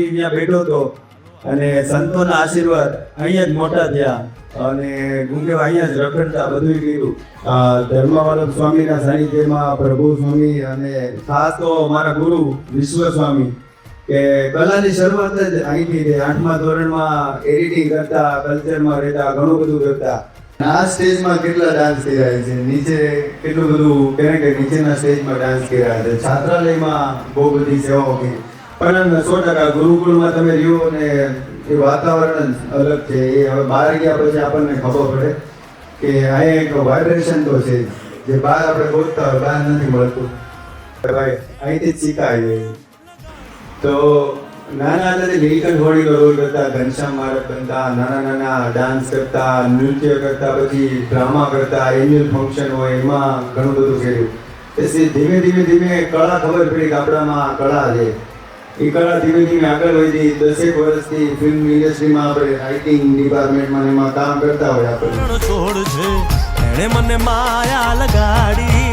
અહીંયા બેઠો હતો અને સંતોના આશીર્વાદ અહીંયા જ મોટા થયા અને ગુંગેવા અહીંયા જ રખડતા બધું કર્યું. ધર્મવલ્લભ સ્વામીના સાનિધ્યમાં પ્રભુ સ્વામી અને ખાસ તો મારા ગુરુ વિશ્વ સ્વામી કે કલાની શરૂઆત જ અહીંથી થઈ. 8મા ધોરણમાં એડિટિંગ કરતા, કલ્ચરમાં રહેતા, ઘણું બધું કરતા. આ સ્ટેજમાં કેટલા ડાન્સ કર્યા છે, નીચે કેટલું બધું કારણ કે નીચેના સ્ટેજમાં ડાન્સ કર્યા છે, છાત્રાલયમાં બહુ બધી સેવાઓ કરી. પણ 100% ગુરુકુળમાં તમે રહ્યો ને એ વાતાવરણ જ અલગ છે. એ હવે બહાર ગયા પછી આપણને ખબર પડે કે અહીંયા એક વાઇબ્રેશન તો છે જે બહાર આપણે ગોતતા હોય, બહાર નથી મળતું. ભાઈ અહીંથી જ શીખાય. તો નાના હતા નીલકંઠ હોળીનો રોલ કરતા, ઘનશ્યામ મહારાજ બનતા, નાના નાના ડાન્સ કરતા, નૃત્ય કરતા, પછી ડ્રામા કરતા, એન્યુઅલ ફંક્શન હોય એમાં ઘણું બધું કર્યું. પછી ધીમે ધીમે ધીમે કળા ખબર પડી કે આપણામાં કળા છે. એ કળા ધીમે ધીમે આગળ વધી. 10 વર્ષથી ફિલ્મ ઇન્ડસ્ટ્રીમાં આપણે રાઇટિંગ ડિપાર્ટમેન્ટમાં એમાં કામ કરતા હોય આપણે. છોડ છે એણે મને માયા લગાડી